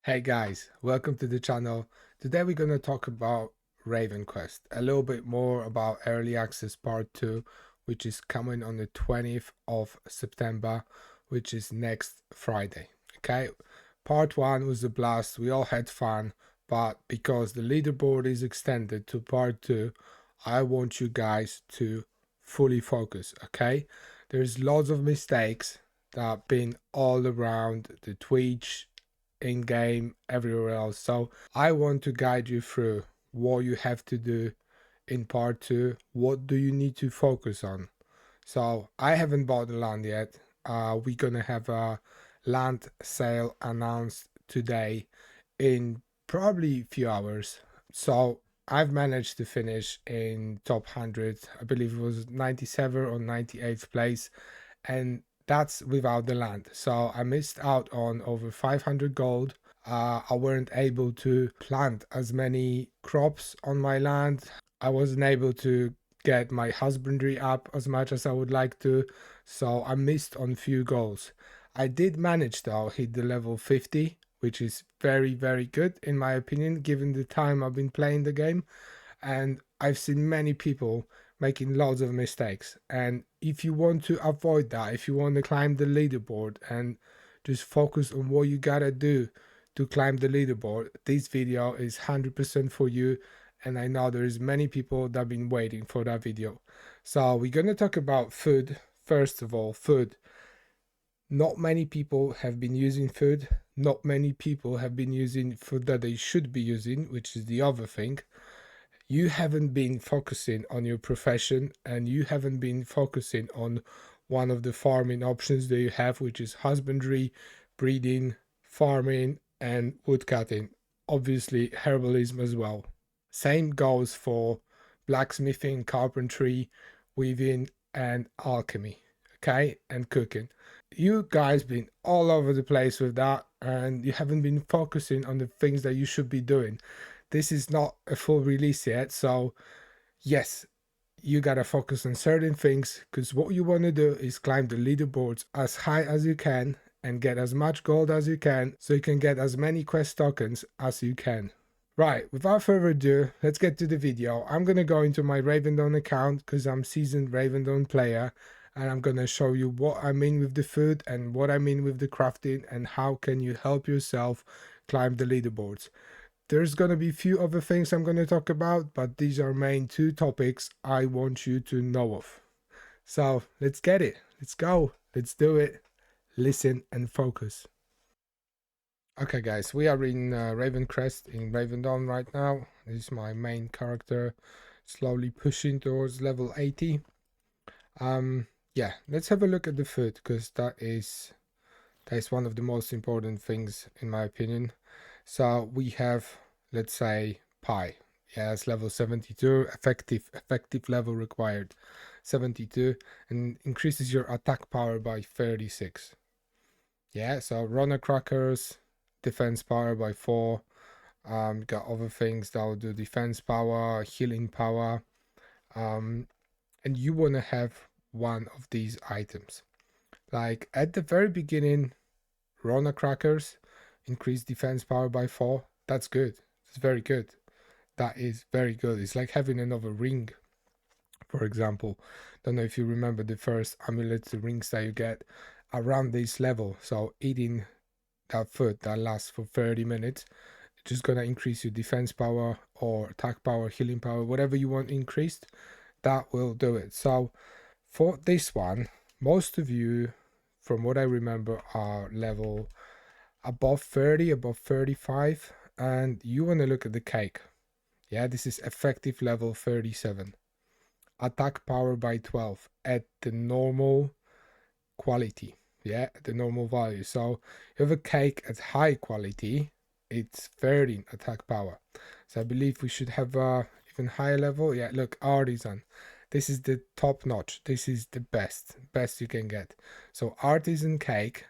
Hey guys, welcome to the channel. Today we're going to talk about RavenQuest, a little bit more about Early Access Part 2, which is coming on the 20th of September, which is next Friday. Okay, Part 1 was a blast, we all had fun, but because the leaderboard is extended to Part 2, I want you guys to fully focus, okay? There's lots of mistakes that have been all around the Twitch, in game, everywhere else. So I want to guide you through what you have to do in part 2. What do you need to focus on? So I haven't bought the land yet. We're gonna have a land sale announced today in probably a few hours. So I've managed to finish in top 100. I believe it was 97 or 98th place, and that's without the land. So I missed out on over 500 gold. I weren't able to plant as many crops on my land. I wasn't able to get my husbandry up as much as I would like to, so I missed on few goals. I did manage though hit the level 50, which is very very good in my opinion given the time I've been playing the game, and I've seen many people making lots of mistakes. And if you want to avoid that, if you want to climb the leaderboard and just focus on what you gotta do to climb the leaderboard, this video is 100% for you. And I know there's many people that have been waiting for that video. So we're gonna talk about food. First of all, food. Not many people have been using food. Not many people have been using food that they should be using, which is the other thing. You haven't been focusing on your profession, and you haven't been focusing on one of the farming options that you have, which is husbandry, breeding, farming, and woodcutting. Obviously, herbalism as well. Same goes for blacksmithing, carpentry, weaving, and alchemy, okay, and cooking. You guys been all over the place with that, and you haven't been focusing on the things that you should be doing. This is not a full release yet, so yes, you gotta focus on certain things, because what you want to do is climb the leaderboards as high as you can and get as much gold as you can, so you can get as many quest tokens as you can. Right, without further ado, let's get to the video. I'm gonna go into my Ravendawn account because I'm seasoned Ravendawn player, and I'm gonna show you what I mean with the food and what I mean with the crafting and how can you help yourself climb the leaderboards. There's going to be a few other things I'm going to talk about, but these are main two topics I want you to know of. So let's get it. Let's go. Let's do it. Listen and focus. Okay guys, we are in RavenQuest in Ravendawn right now. This is my main character, slowly pushing towards level 80. Yeah, let's have a look at the food, because that is one of the most important things in my opinion. So we have, let's say, pie. Yeah, it's level 72, effective level required 72, and increases your attack power by 36. Yeah, so runner crackers, defense power by 4. Got other things that will do defense power, healing power, and you want to have one of these items. Like at the very beginning, runner crackers increase defense power by 4. That's good. It's very good. That is very good. It's like having another ring, for example. Don't know if you remember the first amulet rings that you get around this level. So eating that food that lasts for 30 minutes, it's just gonna increase your defense power or attack power, healing power, whatever you want increased, that will do it. So for this one, most of you, from what I remember, are level above 30, above 35, and you want to look at the cake. Yeah, this is effective level 37. Attack power by 12 at the normal quality. Yeah, the normal value. So you have a cake at high quality, it's 13 attack power. So I believe we should have a even higher level. Yeah, look, artisan. This is the top notch. This is the best you can get. So artisan cake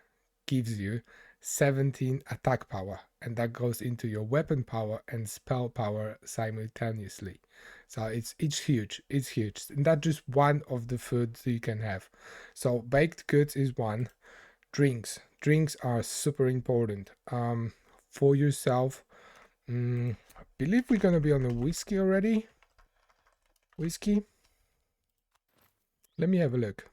gives you 17 attack power, and that goes into your weapon power and spell power simultaneously. So it's huge. It's huge, and that's just one of the foods you can have. So baked goods is one. Drinks are super important. for yourself. I believe we're gonna be on the whiskey already. Whiskey. Let me have a look.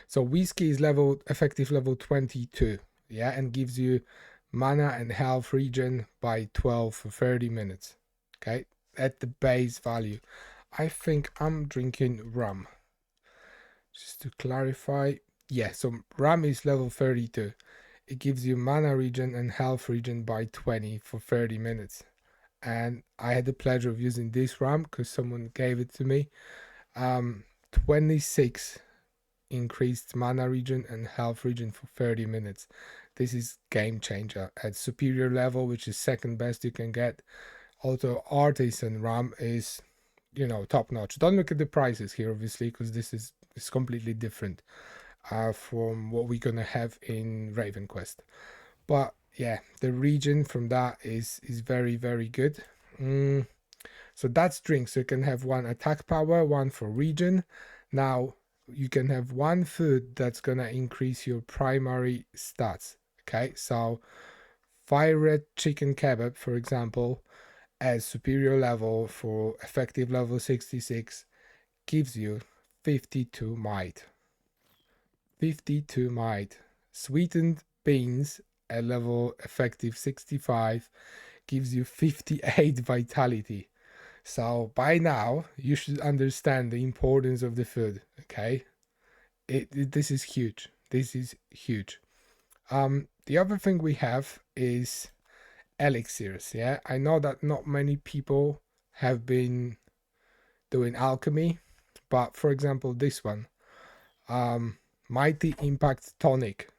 So whiskey is effective level 22, yeah, and gives you mana and health regen by 12 for 30 minutes. Okay, at the base value. I think I'm drinking rum. Just to clarify, yeah, so rum is level 32. It gives you mana regen and health regen by 20 for 30 minutes. And I had the pleasure of using this rum because someone gave it to me. 26 increased mana regen and health regen for 30 minutes. This is game changer at superior level, which is second best you can get. Also, artisan rum is, you know, top notch. Don't look at the prices here, obviously, because this is completely different from what we're gonna have in RavenQuest. But yeah, the regen from that is very, very good. So that's drinks. So you can have one attack power, one for regen. Now you can have one food that's gonna increase your primary stats. Okay, so fire red chicken kebab, for example, as superior level for effective level 66, gives you 52 might. 52 might. Sweetened beans at level effective 65 gives you 58 vitality. So by now you should understand the importance of the food. Okay, this is huge. This is huge. The other thing we have is elixirs. Yeah, I know that not many people have been doing alchemy, but for example this one, mighty impact tonic,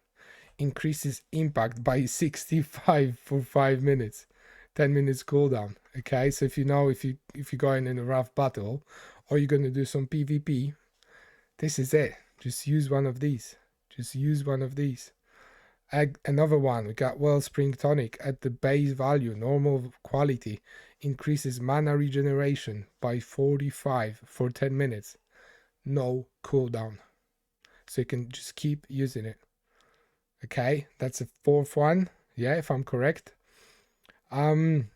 increases impact by 65 for 5 minutes, 10 minutes cooldown. Okay, so if you know, if you're going in a rough battle or you're going to do some PvP, this is it. Just use one of these. Just use one of these. Another one, we got Wellspring Tonic at the base value, normal quality, increases mana regeneration by 45 for 10 minutes. No cooldown. So you can just keep using it. Okay, that's a fourth one. Yeah, if I'm correct. And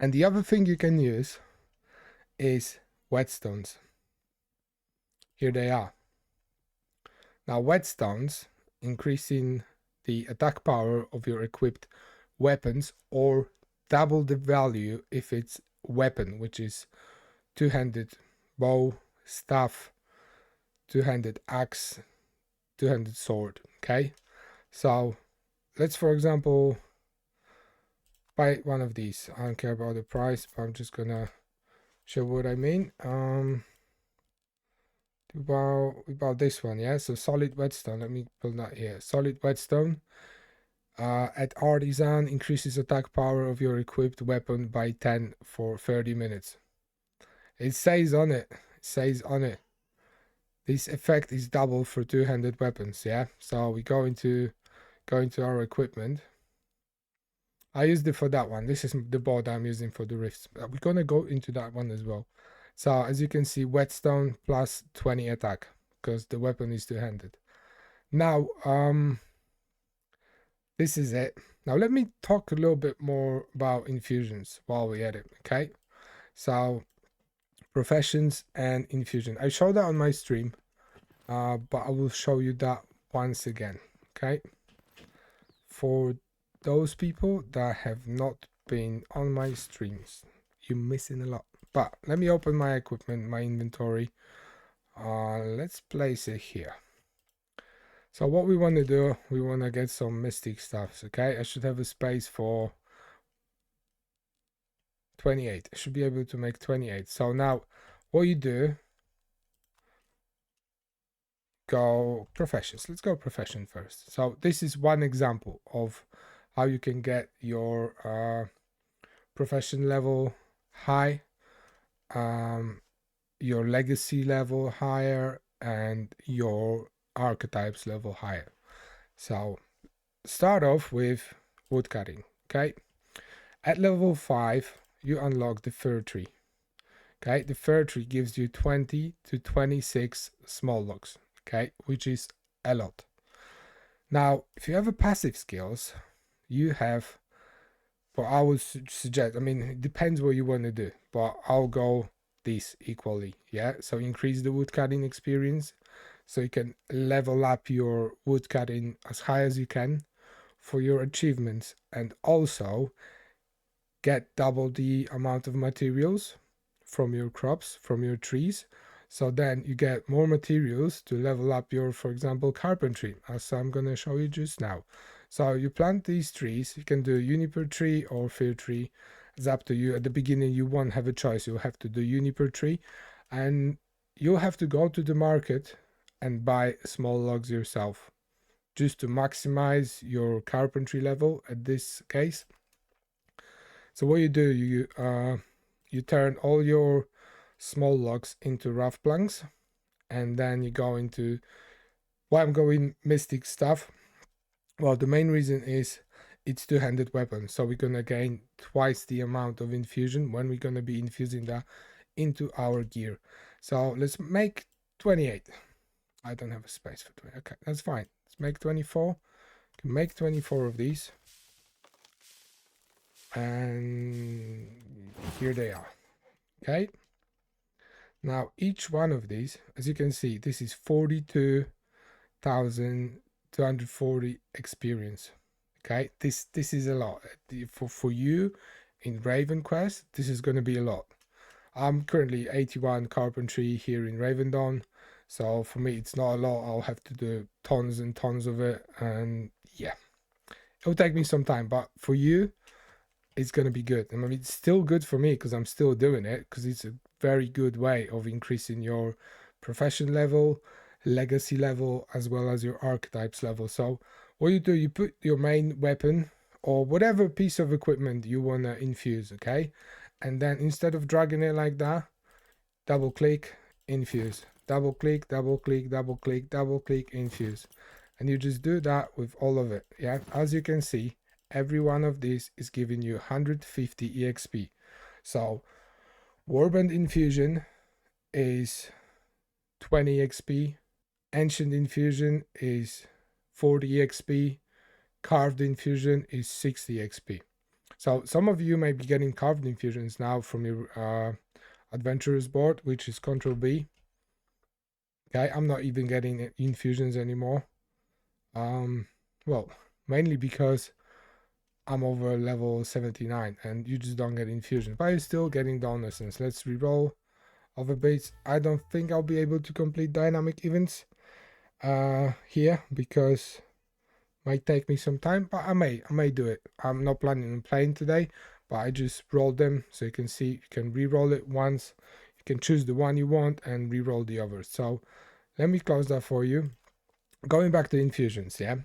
the other thing you can use is whetstones. Here they are. Now whetstones increasing the attack power of your equipped weapons, or double the value if it's weapon, which is two-handed bow, staff, two-handed axe, two-handed sword. Okay, so let's, for example, buy one of these. I don't care about the price, but I'm just gonna show what I mean. About this one, yeah. So solid whetstone. Let me pull that here. Solid whetstone. At artisan, increases attack power of your equipped weapon by 10 for 30 minutes. It says on it. It says on it. This effect is double for two-handed weapons. Yeah. So we go into our equipment. I used it for that one. This is the board I'm using for the rifts. We're gonna go into that one as well. So as you can see, whetstone plus 20 attack because the weapon is two-handed. Now, this is it. Now let me talk a little bit more about infusions while we're at it. Okay, so professions and infusion. I showed that on my stream, but I will show you that once again. Okay, for those people that have not been on my streams, you're missing a lot. But let me open my equipment, my inventory. Let's place it here. So what we want to do, we want to get some mystic stuffs. Okay, I should have a space for 28. I should be able to make 28. So now what you do, go professions. Let's go profession first. So this is one example of how you can get your profession level high, your legacy level higher, and your archetypes level higher. So start off with woodcutting. Okay, at level 5 you unlock the fir tree. Okay, the fir tree gives you 20 to 26 small logs. Okay, which is a lot. Now if you have a passive skills, you have but I would suggest, I mean, it depends what you want to do, but I'll go this equally. Yeah, so increase the woodcutting experience so you can level up your woodcutting as high as you can for your achievements, and also get double the amount of materials from your crops, from your trees. So then you get more materials to level up your, for example, carpentry, as I'm going to show you just now. So you plant these trees, you can do juniper tree or fir tree. It's up to you. At the beginning, you won't have a choice. You'll have to do juniper tree, and you'll have to go to the market and buy small logs yourself just to maximize your carpentry level at this case. So what you do, you turn all your small logs into rough planks, and then you go into, why I'm going mystic stuff. Well, the main reason is it's two-handed weapon, so we're gonna gain twice the amount of infusion when we're gonna be infusing that into our gear. So let's make 28. I don't have a space for 20. Okay, that's fine. Let's make 24. Can make 24 of these. And here they are. Okay, now each one of these, as you can see, this is 42,240 experience. Okay, this is a lot for you in RavenQuest. This is going to be a lot. I'm currently 81 carpentry here in Ravendawn, so for me it's not a lot. I'll have to do tons and tons of it, and yeah, it'll take me some time, but for you it's going to be good. I mean, it's still good for me because I'm still doing it, because it's a very good way of increasing your profession level, legacy level, as well as your archetypes level. So what you do, you put your main weapon or whatever piece of equipment you want to infuse, okay? And then instead of dragging it like that, double click, infuse, double click, double click, double click, double click, infuse. And you just do that with all of it. Yeah, as you can see, every one of these is giving you 150 EXP. So Warband Infusion is 20 XP, Ancient Infusion is 40 XP, Carved Infusion is 60 XP. So some of you may be getting Carved Infusions now from your Adventurers board, which is Control B. Okay, I'm not even getting infusions anymore. Well, mainly because I'm over level 79 and you just don't get infusion, but you're still getting the essence. Let's re-roll over bits. I don't think I'll be able to complete dynamic events here because might take me some time, but I may do it. I'm not planning on playing today, but I just rolled them so you can see. You can re-roll it once, you can choose the one you want and re-roll the others. So let me close that for you. Going back to infusions, yeah,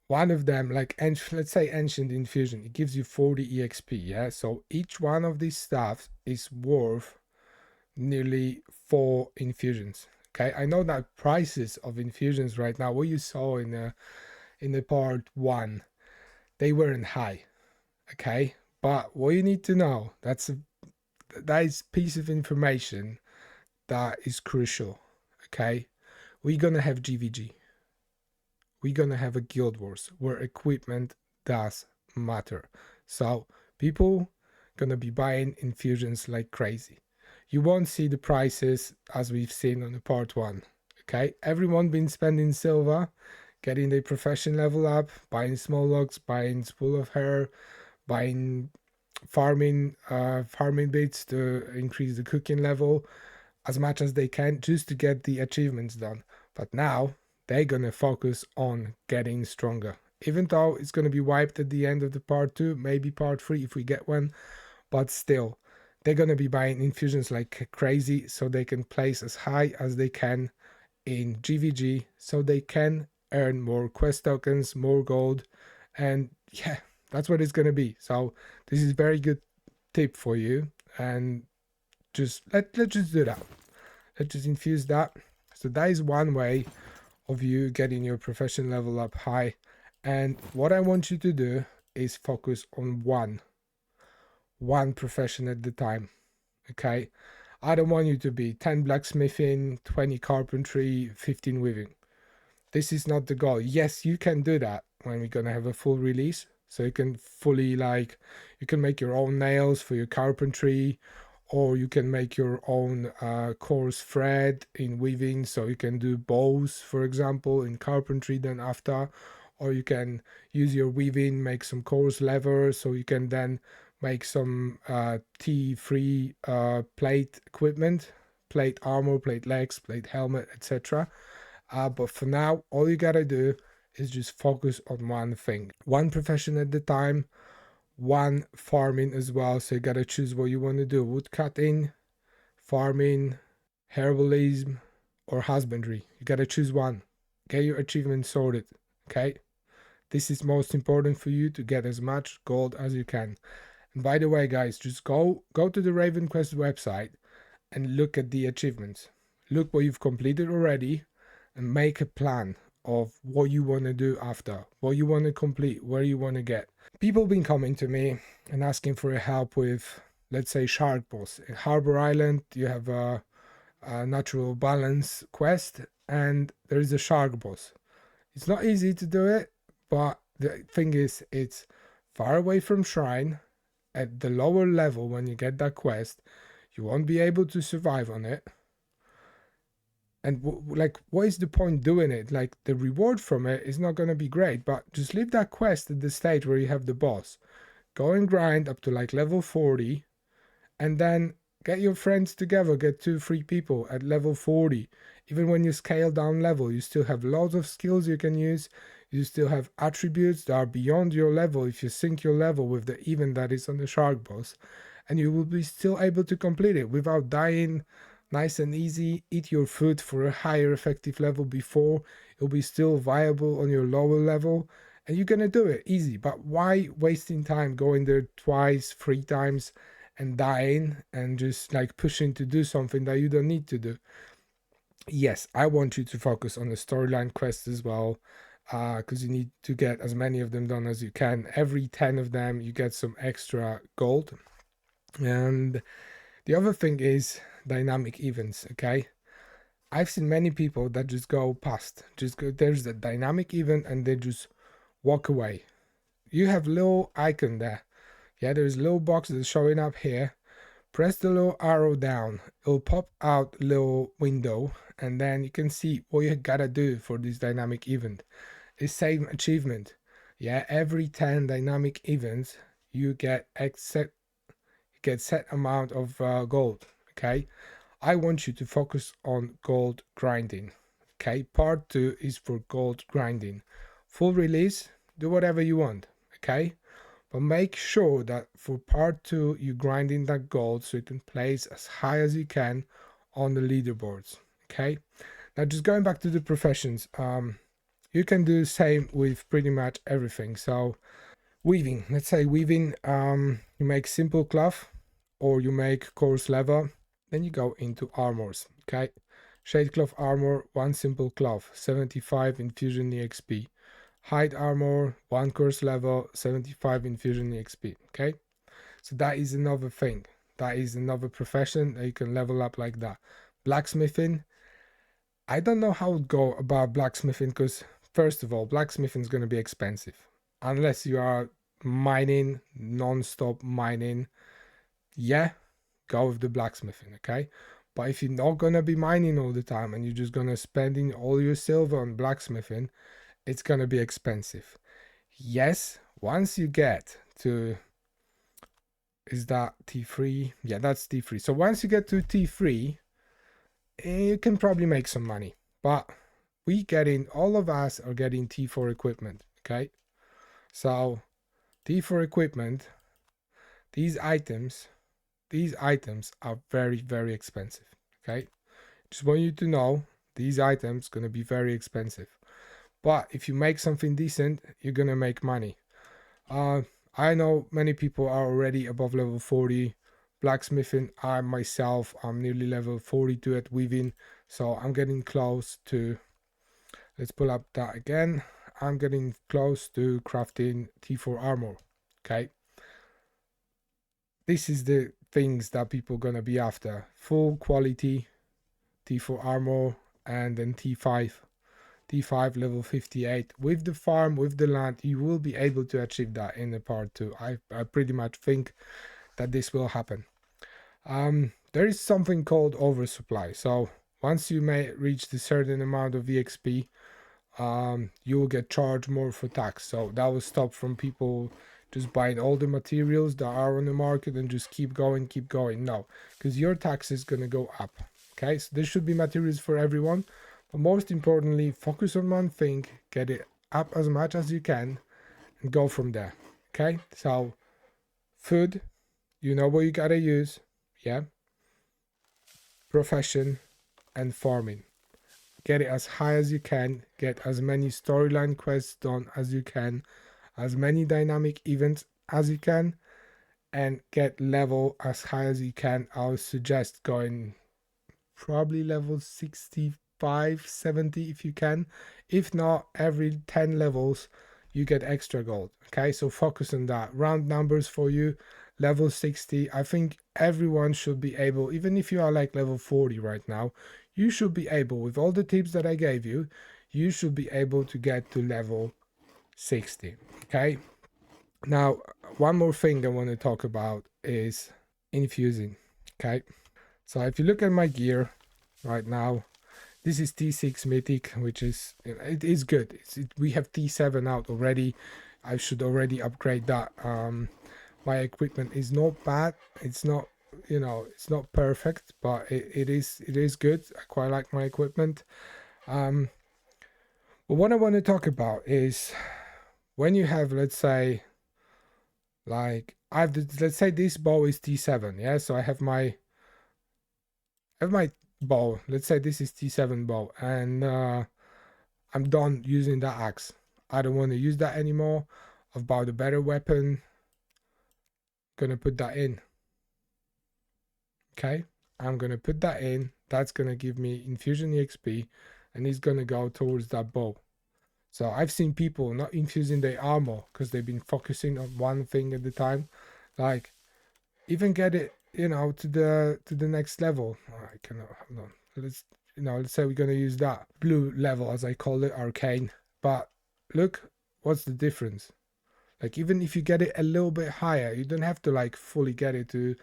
one of them, like let's say Ancient Infusion, it gives you 40 EXP, yeah? So each one of these stuff is worth nearly 4 infusions, okay? I know that prices of infusions right now, what you saw in the part 1, they weren't high, okay? But what you need to know, that is piece of information that is crucial, okay? We're gonna have GVG. We're gonna have a guild wars where equipment does matter. So people gonna be buying infusions like crazy. You won't see the prices as we've seen on the part 1. Okay, everyone been spending silver, getting their profession level up, buying small logs, buying spool of hair, buying farming bits to increase the cooking level as much as they can just to get the achievements done. But now they're gonna focus on getting stronger, even though it's gonna be wiped at the end of the part 2, maybe part 3 if we get one, but still they're gonna be buying infusions like crazy so they can place as high as they can in GVG so they can earn more quest tokens, more gold, and yeah, that's what it's gonna be. So this is very good tip for you, and just let's just do that. Let's just infuse that. So that is one way of you getting your profession level up high, and what I want you to do is focus on one profession at the time. Okay, I don't want you to be 10 blacksmithing, 20 carpentry, 15 weaving. This is not the goal. Yes, you can do that when we're gonna have a full release, So you can fully like, you can make your own nails for your carpentry, or you can make your own coarse thread in weaving, so you can do bows, for example, in carpentry then after. Or you can use your weaving, make some coarse leather, so you can then make some T3 plate equipment, plate armor, plate legs, plate helmet, etc. But for now, all you gotta do is just focus on one thing, one profession at a time, one farming as well. So you gotta choose what you want to do: wood cutting, farming, herbalism, or husbandry. You gotta choose one. Get your achievement sorted. Okay, this is most important for you to get as much gold as you can. And by the way, guys, just go to the RavenQuest website and look at the achievements. Look what you've completed already, and make a plan of what you want to do after, what you want to complete, where you want to get. People been coming to me and asking for help with, let's say, shark boss. In Harbor Island, you have a natural balance quest, and there is a shark boss. It's not easy to do it, but the thing is, it's far away from shrine. At the lower level, when you get that quest, you won't be able to survive on it. And like, what is the point doing it? Like, the reward from it is not going to be great, but just leave that quest at the stage where you have the boss. Go and grind up to like level 40, and then get your friends together, get 2-3 people at level 40. Even when you scale down level, you still have lots of skills you can use. You still have attributes that are beyond your level if you sync your level with the event that is on the shark boss, and you will be still able to complete it without dying. Nice and easy. Eat your food for a higher effective level before it'll be still viable on your lower level, and you're gonna do it easy. But why wasting time going there twice, 3 times and dying and just like pushing to do something that you don't need to do? Yes, I want you to focus on the storyline quests as well, because you need to get as many of them done as you can. Every 10 of them you get some extra gold. And the other thing is dynamic events. Okay, I've seen many people that just go past, just go, there's the dynamic event, and they just walk away. You have little icon there. Yeah, there's a little box that's showing up here. Press the little arrow down, it'll pop out a little window, and then you can see what you gotta do for this dynamic event. It's same achievement. Yeah, every 10 dynamic events you get set amount of gold. Okay, I want you to focus on gold grinding. Okay, part 2 is for gold grinding. Full release, do whatever you want. Okay, but make sure that for part 2 you grinding that gold so you can place as high as you can on the leaderboards. Okay, now just going back to the professions, you can do the same with pretty much everything. So weaving, let's say weaving, you make simple cloth or you make coarse leather. Then you go into armors. Okay, shade cloth armor, 1 simple cloth, 75 infusion exp. Hide armor, 1 coarse level, 75 infusion exp. Okay, so that is another thing, that is another profession that you can level up like that. Blacksmithing, I don't know how it would go about blacksmithing, because first of all, blacksmithing is going to be expensive unless you are mining, non-stop mining. Yeah, go with the blacksmithing. Okay, but if you're not going to be mining all the time and you're just going to spending all your silver on blacksmithing, it's going to be expensive. Yes, once you get to, is that T3? Yeah, that's T3. So once you get to T3, you can probably make some money. But all of us are getting T4 equipment. Okay, so T4 equipment, these items are very, very expensive. Okay, just want you to know these items gonna be very expensive. But if you make something decent, you're gonna make money. I know many people are already above level 40 blacksmithing. I myself, I'm nearly level 42 at weaving, so I'm getting close to, let's pull up that again, I'm getting close to crafting T4 armor. Okay, this is the things that people gonna be after: full quality T4 armor, and then T5 T5 level 58. With the farm, with the land, you will be able to achieve that in the part 2. I pretty much think that this will happen. There is something called oversupply. So once you may reach the certain amount of EXP, you will get charged more for tax. So that will stop from people just buying all the materials that are on the market and just keep going. No, because your tax is going to go up. Okay, so there should be materials for everyone, but most importantly, focus on one thing, get it up as much as you can, and go from there. Okay, so food, you know what you gotta use, yeah. Profession and farming. Get it as high as you can, get as many storyline quests done as you can, as many dynamic events as you can, and get level as high as you can. I would suggest going probably level 65, 70 if you can. If not, every 10 levels you get extra gold. Okay, so focus on that. Round numbers for you, level 60. I think everyone should be able, even if you are like level 40 right now, you should be able, with all the tips that I gave you, you should be able to get to level 60. Okay, now one more thing I want to talk about is infusing. Okay, so if you look at my gear right now, this is T6 Mythic, which is, it is good. We have T7 out already. I should already upgrade that. My equipment is not bad. It's not, you know, it's not perfect, but it is good. I quite like my equipment. But what I want to talk about is when you have, let's say, like let's say this bow is T7, yeah. So I have my bow. Let's say this is T7 bow, and I'm done using that axe. I don't want to use that anymore. I've bought a better weapon. Gonna put that in. Okay, I'm gonna put that in. That's gonna give me infusion EXP, and it's gonna go towards that bow. So I've seen people not infusing their armor because they've been focusing on one thing at the time. Like, even get it, you know, to the next level. I cannot, hold on. Let's say we're gonna use that blue level, as I call it, arcane. But look, what's the difference? Like, even if you get it a little bit higher, you don't have to like fully get it to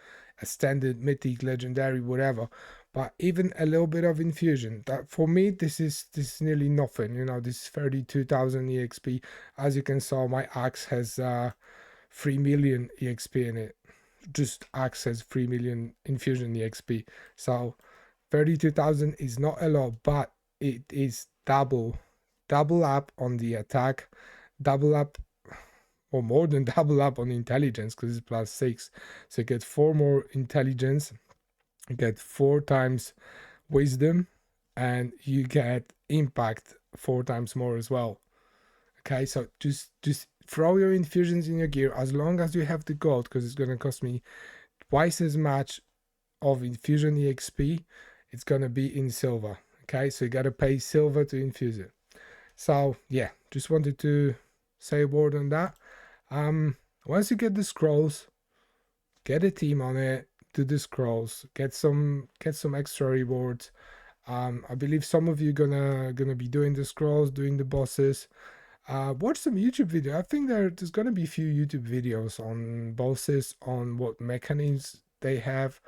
a standard mythic, legendary, whatever. But even a little bit of infusion, that for me, this is nearly nothing. You know, this is 32,000 EXP. As you can see, my axe has 3 million EXP in it. Just axe has 3 million infusion EXP. So 32,000 is not a lot, but it is double up on the attack, double up, or more than double up on intelligence, because it's +6. So you get 4 more intelligence, you get 4 times wisdom, and you get impact 4 times more as well. Okay, so just throw your infusions in your gear as long as you have the gold, because it's going to cost me twice as much of infusion EXP. It's going to be in silver. Okay, so you got to pay silver to infuse it. So yeah, just wanted to say a word on that. Once you get the scrolls, get a team on it, do the scrolls, get some extra rewards. I believe some of you gonna be doing the scrolls, doing the bosses. Watch some YouTube video. I think there's gonna be a few YouTube videos on bosses, on what mechanisms they have.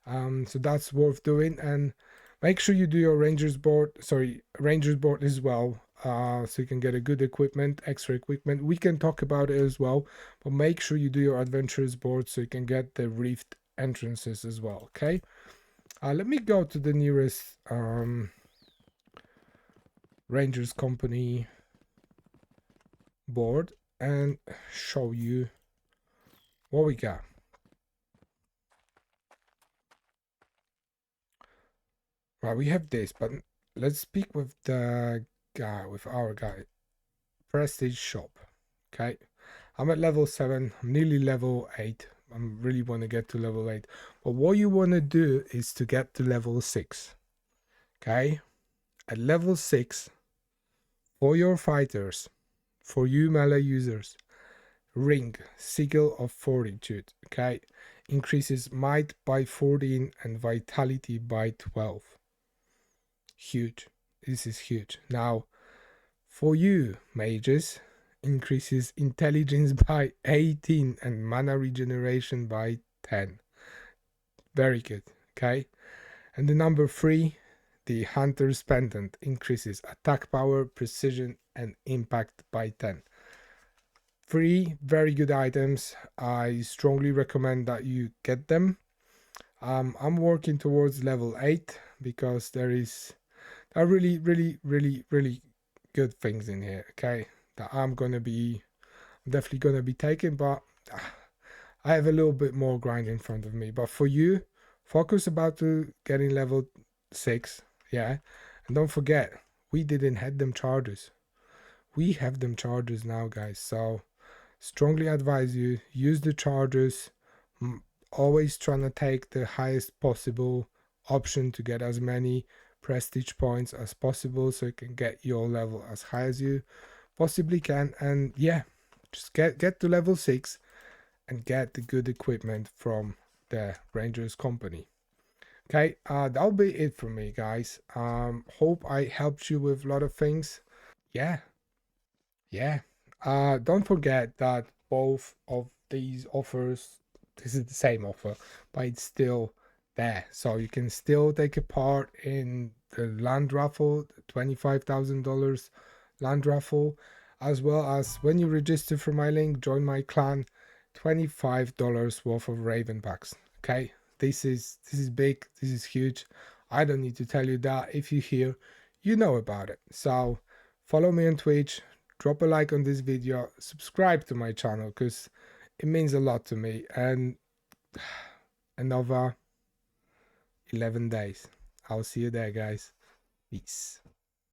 So that's worth doing, and make sure you do your rangers board as well, so you can get a good equipment, extra equipment. We can talk about it as well, but make sure you do your adventurers board so you can get the rift entrances as well. Okay, let me go to the nearest rangers company board and show you what we got. Right, we have this, but let's speak with the guy, with our guy. Prestige shop. Okay, I'm at level 7. I'm nearly level 8. I really want to get to level 8. But what you want to do is to get to level 6. Okay, at level 6, for your fighters, for you melee users, ring, sigil of fortitude. Okay, increases might by 14 and vitality by 12. Huge. This is huge. Now, For you, mages, increases intelligence by 18 and mana regeneration by 10. Very good. Okay. And the number 3, the Hunter's Pendant, increases attack power, precision, and impact by 10. 3 very good items. I strongly recommend that you get them. I'm working towards level 8 because there are really, really, really, really good things in here. Okay, that I'm definitely gonna be taking, but I have a little bit more grind in front of me. But for you, focus about to getting level 6. Yeah, and don't forget, we didn't have them charges. We have them charges now, guys. So strongly advise you use the charges. Always trying to take the highest possible option to get as many prestige points as possible so you can get your level as high as you possibly can. And yeah, just get to level 6 and get the good equipment from the Rangers company. Okay, that'll be it from me, guys. Hope I helped you with a lot of things. Yeah, yeah. Don't forget that both of these offers, this is the same offer, but it's still there. So you can still take a part in the land raffle, the $25,000 land raffle, as well as when you register for my link, join my clan, $25 worth of Raven packs. Okay, this is big, this is huge. I don't need to tell you that. If you're here, you know about it. So follow me on Twitch, drop a like on this video, subscribe to my channel because it means a lot to me. And another 11 days. I'll see you there, guys. Peace.